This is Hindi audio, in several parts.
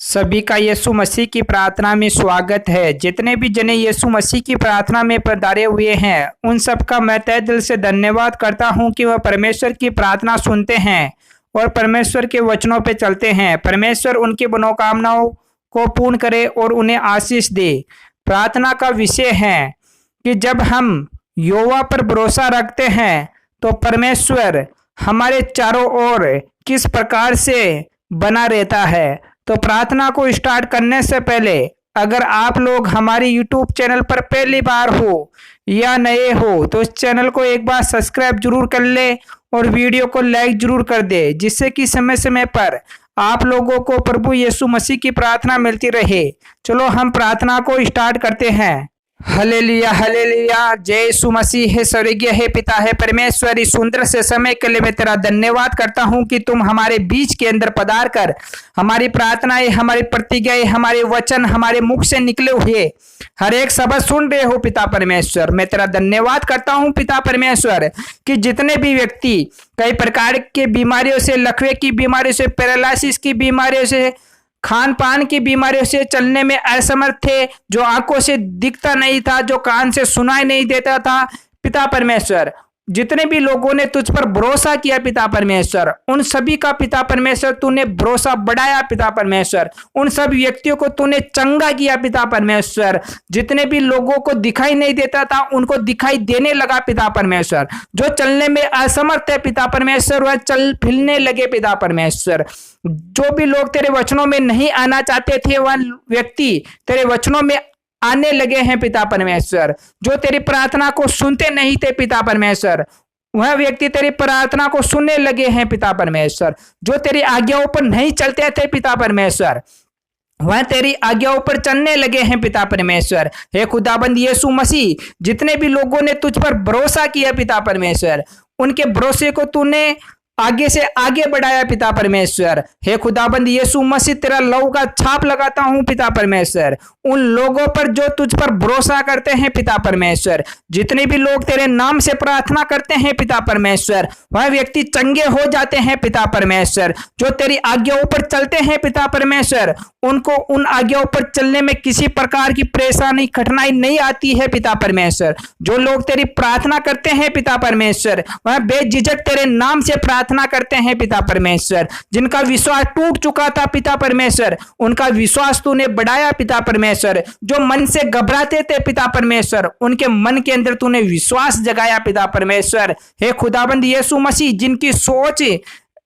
सभी का यीशु मसीह की प्रार्थना में स्वागत है। जितने भी जने यीशु मसीह की प्रार्थना में पधारे हुए हैं उन सब का मैं तहे दिल से धन्यवाद करता हूं कि वह परमेश्वर की प्रार्थना सुनते हैं और परमेश्वर के वचनों पे चलते हैं। परमेश्वर उनकी मनोकामनाओं को पूर्ण करे और उन्हें आशीष दे। प्रार्थना का विषय है कि जब हम यहोवा पर भरोसा रखते हैं तो परमेश्वर हमारे चारों ओर किस प्रकार से बना रहता है। तो प्रार्थना को स्टार्ट करने से पहले अगर आप लोग हमारी यूट्यूब चैनल पर पहली बार हो या नए हो तो इस चैनल को एक बार सब्सक्राइब जरूर कर ले और वीडियो को लाइक जरूर कर दे, जिससे कि समय समय पर आप लोगों को प्रभु यीशु मसीह की प्रार्थना मिलती रहे। चलो हम प्रार्थना को स्टार्ट करते हैं। Hallelujah hallelujah. जय यीशु मसीह है, स्वर्गीय है, पिता है परमेश्वर। इस सुंदर से समय के लिए मैं तेरा धन्यवाद करता हूं कि तुम हमारे बीच के अंदर पधार कर हमारी प्रार्थनाएं, हमारी प्रतिज्ञाएं, हमारे वचन, हमारे मुख से निकले हुए हर एक शब्द सुन रहे हो पिता परमेश्वर। मैं तेरा धन्यवाद करता हूं पिता परमेश्वर कि जितने भी व्यक्ति कई प्रकार के बीमारियों से, लकवे की बीमारियों से, पैरालिसिस की बीमारियों से, खान पान की बीमारियों से, चलने में असमर्थ थे, जो आंखों से दिखता नहीं था, जो कान से सुनाई नहीं देता था, पिता परमेश्वर जितने भी लोगों ने तुझ पर भरोसा किया पिता परमेश्वर, उन सभी का पिता परमेश्वर तूने भरोसा बढ़ाया पिता परमेश्वर। उन सब व्यक्तियों को तूने चंगा किया पिता परमेश्वर। जितने भी लोगों को दिखाई नहीं देता था उनको दिखाई देने लगा पिता परमेश्वर। जो चलने में असमर्थ है पिता परमेश्वर वह चल फिरने लगे पिता परमेश्वर। जो भी लोग तेरे वचनों में नहीं आना चाहते थे वह व्यक्ति तेरे वचनों में आने लगे हैं पिता परमेश्वर। जो तेरी प्रार्थना को सुनते नहीं थे पिता परमेश्वर वह व्यक्ति तेरी प्रार्थना को सुनने लगे हैं पिता परमेश्वर। जो तेरी आज्ञाओं पर नहीं चलते थे पिता परमेश्वर वह तेरी आज्ञाओं पर चलने लगे हैं पिता परमेश्वर। हे खुदाबंद यीशु मसीह, जितने भी लोगों ने तुझ पर भरोसा किया पिता परमेश्वर उनके भरोसे को तूने आगे से आगे बढ़ाया पिता परमेश्वर। हे खुदाबंद यीशु मसीह, तेरा लहू का छाप लगाता हूं पिता परमेश्वर उन लोगों पर जो तुझ पर भरोसा करते हैं पिता परमेश्वर। जितने भी लोग तेरे नाम से प्रार्थना करते हैं पिता परमेश्वर वह व्यक्ति चंगे हो जाते हैं पिता परमेश्वर। जो तेरी आज्ञाओं पर चलते हैं पिता परमेश्वर उनको उन आज्ञाओं पर चलने में किसी प्रकार की परेशानी, कठिनाई नहीं आती है पिता परमेश्वर। जो लोग तेरी प्रार्थना करते हैं पिता परमेश्वर वह बेझिझक तेरे नाम से प्रार्थना करते हैं पिता परमेश्वर। जिनका विश्वास टूट चुका था पिता परमेश्वर उनका विश्वास तूने बढ़ाया पिता परमेश्वर। जो मन से घबराते थे पिता परमेश्वर उनके मन के अंदर तूने विश्वास जगाया पिता परमेश्वर। हे खुदाबंद यीशु मसीह, जिनकी सोच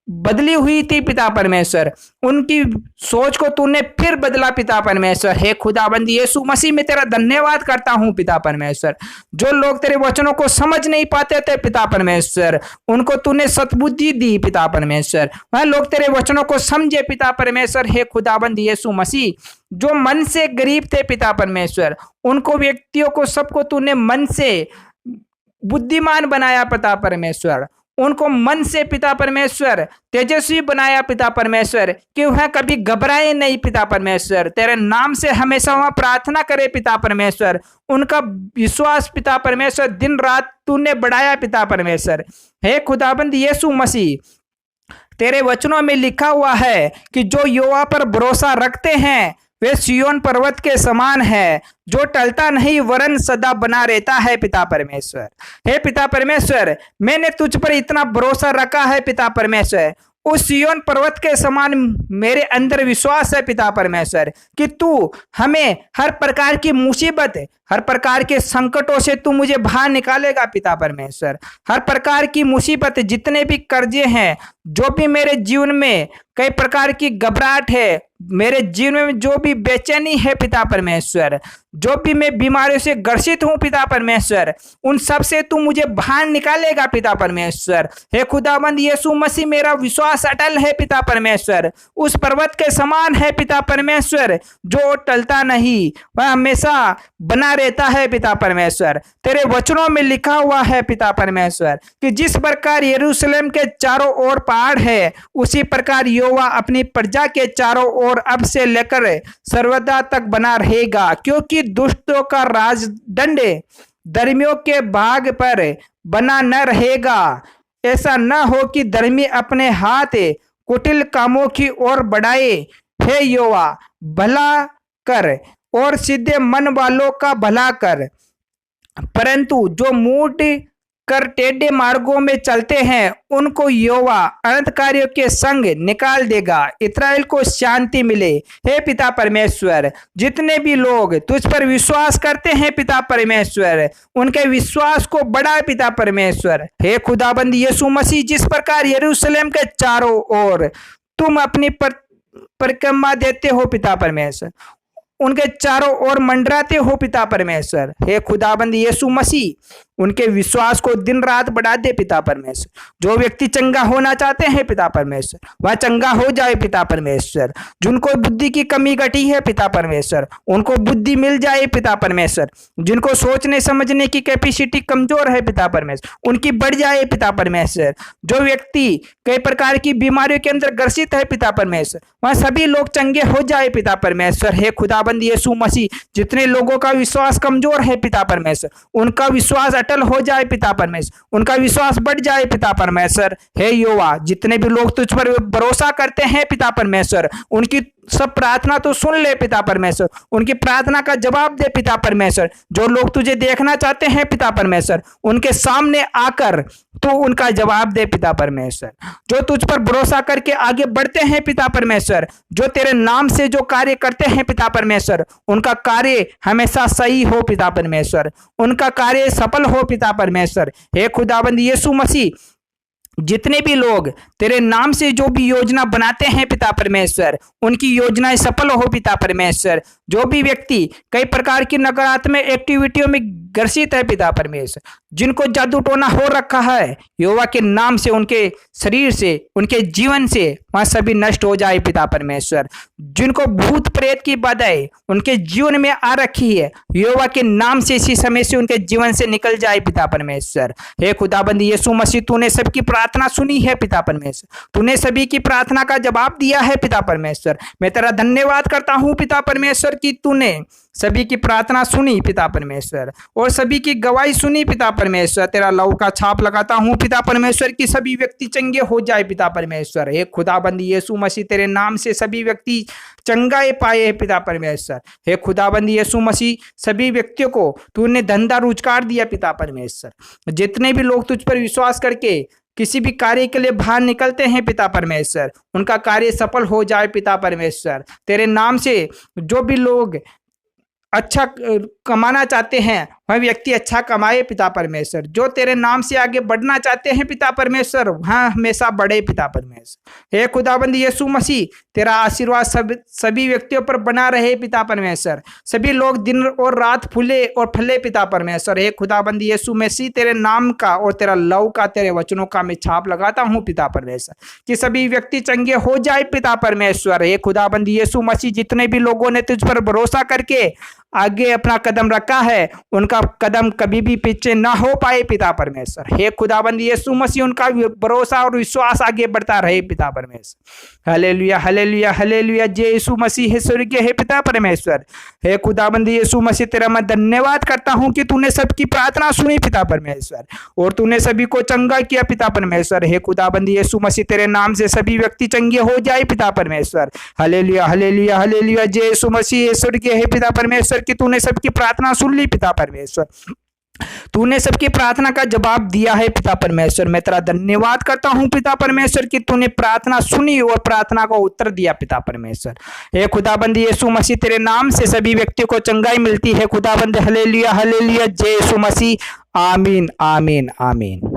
बदली हुई थी पिता परमेश्वर उनकी सोच को तूने फिर बदला पिता परमेश्वर। हे खुदाबंद यीशु मसीह, मैं तेरा धन्यवाद करता हूं पिता परमेश्वर। जो लोग तेरे वचनों को समझ नहीं पाते थे पिता परमेश्वर उनको तूने सद्बुद्धि दी पिता परमेश्वर। वह लोग तेरे वचनों को समझे पिता परमेश्वर। हे खुदाबंद यीशु मसीह, जो मन से गरीब थे पिता परमेश्वर उनको व्यक्तियों को सबको तूने मन से बुद्धिमान बनाया पिता परमेश्वर। उनको मन से पिता परमेश्वर तेजस्वी बनाया पिता परमेश्वर कि वह कभी घबराए नहीं पिता परमेश्वर। तेरे नाम से हमेशा वह प्रार्थना करे पिता परमेश्वर। उनका विश्वास पिता परमेश्वर दिन रात तूने बढ़ाया पिता परमेश्वर। हे खुदाबंद यीशु मसीह, तेरे वचनों में लिखा हुआ है कि जो यहोवा पर भरोसा रखते हैं वे सिय्योन पर्वत के समान है, जो टलता नहीं वरन सदा बना रहता है पिता परमेश्वर। हे पिता परमेश्वर, मैंने तुझ पर इतना भरोसा रखा है पिता परमेश्वर। उस सिय्योन पर्वत के समान मेरे अंदर विश्वास है पिता परमेश्वर कि तू हमें हर प्रकार की मुसीबत, हर प्रकार के संकटों से तू मुझे बाहर निकालेगा पिता परमेश्वर। हर प्रकार की मुसीबत, जितने भी कर्जे हैं, जो भी मेरे जीवन में कई प्रकार की घबराहट है, मेरे जीवन में जो भी बेचैनी है पिता परमेश्वर, जो भी मैं बीमारियों से ग्रसित हूं पिता परमेश्वर उन सब से तू मुझे बाहर निकालेगा पिता परमेश्वर। हे खुदाबंद यीशु मसीह, मेरा विश्वास अटल है पिता परमेश्वर। उस पर्वत के समान है पिता परमेश्वर जो टलता नहीं, वह हमेशा बना रहता है पिता परमेश्वर। तेरे वचनों में लिखा हुआ है पिता परमेश्वर कि जिस प्रकार यरूशलेम के चारों ओर पहाड़ है उसी प्रकार यहोवा अपनी प्रजा के चारों ओर अब से लेकर सर्वदा तक बना रहेगा, क्योंकि दुष्टों का राजदंड धर्मियों के भाग पर बना न रहेगा। ऐसा न हो कि धर्मी अपने हाथ कुटिल कामों की ओर बढ़ाए। हे यहोवा, भला कर और सीधे मन वालों का भला कर, परंतु जो मूड कर टेढ़े मार्गों में चलते हैं उनको यहोवा अनंत कार्यों के संग निकाल देगा। इस्राएल को शांति मिले। हे पिता परमेश्वर, जितने भी लोग तुझ पर विश्वास करते हैं पिता परमेश्वर, उनके विश्वास को बढ़ा पिता परमेश्वर। हे खुदाबंद यीशु मसीह, जिस प्रकार यरूशलेम के चारों ओर तुम अपनी परिक्रमा देते हो पिता परमेश्वर, उनके चारों ओर मंडराते हो पिता परमेश्वर। हे खुदाबंद यीशु मसीह, उनके विश्वास को दिन रात बढ़ा दे पिता परमेश्वर। जो व्यक्ति चंगा होना चाहते हैं पिता परमेश्वर, वह चंगा हो जाए पिता परमेश्वर। जिनको बुद्धि की कमी घटी है पिता परमेश्वर, उनको बुद्धि मिल जाए पिता परमेश्वर। जिनको सोचने समझने की कैपेसिटी कमजोर है पिता परमेश्वर, उनकी बढ़ जाए पिता परमेश्वर। जो व्यक्ति कई प्रकार की बीमारियों के अंदर ग्रसित है पिता परमेश्वर, वह सभी लोग चंगे हो जाए पिता परमेश्वर। हे खुदाबंद यीशु मसीह, जितने लोगों का विश्वास कमजोर है पिता परमेश्वर, उनका विश्वास अटल हो जाए पिता परमेश्वर, उनका विश्वास बढ़ जाए पिता परमेश्वर। हे यहोवा, जितने भी लोग तुझ पर भरोसा करते हैं पिता परमेश्वर, उनकी सब प्रार्थना तो सुन ले पिता परमेश्वर, उनकी प्रार्थना का जवाब दे पिता परमेश्वर। जो लोग तुझे देखना चाहते हैं पिता परमेश्वर, उनके सामने आकर तू उनका जवाब दे पिता परमेश्वर। जो तुझ पर भरोसा करके आगे बढ़ते हैं पिता परमेश्वर, जो तेरे नाम से जो कार्य करते हैं पिता परमेश्वर, उनका कार्य हमेशा सही हो पिता परमेश्वर, उनका कार्य सफल हो पिता परमेश्वर। हे खुदाबंद यीशु मसीह, जितने भी लोग तेरे नाम से जो भी योजना बनाते हैं पिता परमेश्वर, उनकी योजनाएं सफल हो पिता परमेश्वर। जो भी व्यक्ति कई प्रकार की नकारात्मक एक्टिविटियों में ग्रसित है पिता परमेश्वर, जिनको जादू टोना हो रखा है, यहोवा के नाम से उनके शरीर से, उनके जीवन से वह सभी नष्ट हो जाए पिता परमेश्वर। जिनको भूत प्रेत की बाधाएं उनके जीवन में आ रखी है, यहोवा के नाम से इसी समय से उनके जीवन से निकल जाए पिता परमेश्वर। हे खुदाबंद यीशु मसीह, तूने सबकी प्रार्थना सुनी है पिता परमेश्वर, तूने सभी की प्रार्थना का जवाब दिया है पिता परमेश्वर। मैं तेरा धन्यवाद करता हूँ पिता परमेश्वर कि तूने सभी की प्रार्थना सुनी पिता परमेश्वर और सभी की गवाही सुनी पिता परमेश्वर। तेरा लहू का छाप लगाता हूँ पिता परमेश्वर कि सभी व्यक्ति चंगे हो जाए पिता परमेश्वर। हे खुदाबंद यीशु मसीह, तेरे नाम से सभी व्यक्ति चंगाई पाए पिता परमेश्वर। हे खुदाबंद यीशु मसीह, सभी व्यक्तियों को तूने धंधा रोजगार दिया पिता परमेश्वर। जितने भी लोग तुझ पर विश्वास करके किसी भी कार्य के लिए बाहर निकलते हैं पिता परमेश्वर, उनका कार्य सफल हो जाए पिता परमेश्वर। तेरे नाम से जो भी लोग अच्छा कमाना चाहते हैं, वह व्यक्ति अच्छा कमाए पिता परमेश्वर। जो तेरे नाम से आगे बढ़ना चाहते हैं पिता परमेश्वर, वह हमेशा बढ़े पिता परमेश्वर। हे खुदाबंद यीशु मसीह, तेरा आशीर्वाद सभी व्यक्तियों पर बना रहे पिता परमेश्वर। सभी लोग दिन और रात फूले और फले पिता परमेश्वर। हे खुदाबंद यीशु मसीह, तेरे नाम का और तेरा लहू का, तेरे वचनों का मैं छाप लगाता हूँ पिता परमेश्वर कि सभी व्यक्ति चंगे हो जाए पिता परमेश्वर। हे खुदाबंद यीशु मसीह, जितने भी लोगों ने तुझ पर भरोसा करके आगे अपना कदम रखा है, उनका कदम कभी भी पीछे ना हो पाए पिता परमेश्वर। हे खुदाबंद यीशु मसीह, उनका भरोसा और विश्वास आगे बढ़ता रहे पिता परमेश्वर। Hallelujah hallelujah hallelujah. जय यीशु मसीह है स्वर्गीय हे पिता परमेश्वर। हे खुदाबंद यीशु मसीह, तेरा मैं धन्यवाद करता हूँ कि तूने सबकी प्रार्थना सुनी पिता परमेश्वर और तूने सभी को चंगा किया पिता परमेश्वर। हे खुदाबंद यीशु मसीह, तेरे नाम से सभी व्यक्ति चंगे हो जाए पिता परमेश्वर। Hallelujah hallelujah hallelujah. जय यीशु मसीह स्वर्गीय हे पिता परमेश्वर कि तूने सबकी प्रार्थना सुन ली पिता परमेश्वर, तूने सबकी प्रार्थना का जवाब दिया है पिता परमेश्वर। मैं तेरा धन्यवाद करता हूँ पिता परमेश्वर कि तूने प्रार्थना सुनी और प्रार्थना को उत्तर दिया पिता परमेश्वर। हे खुदाबंद यीशु मसीह, तेरे नाम से सभी व्यक्तियों को चंगाई मिलती है खुदाबंद। Hallelujah hallelujah. जय यीशु मसीह। आमीन आमीन आमीन।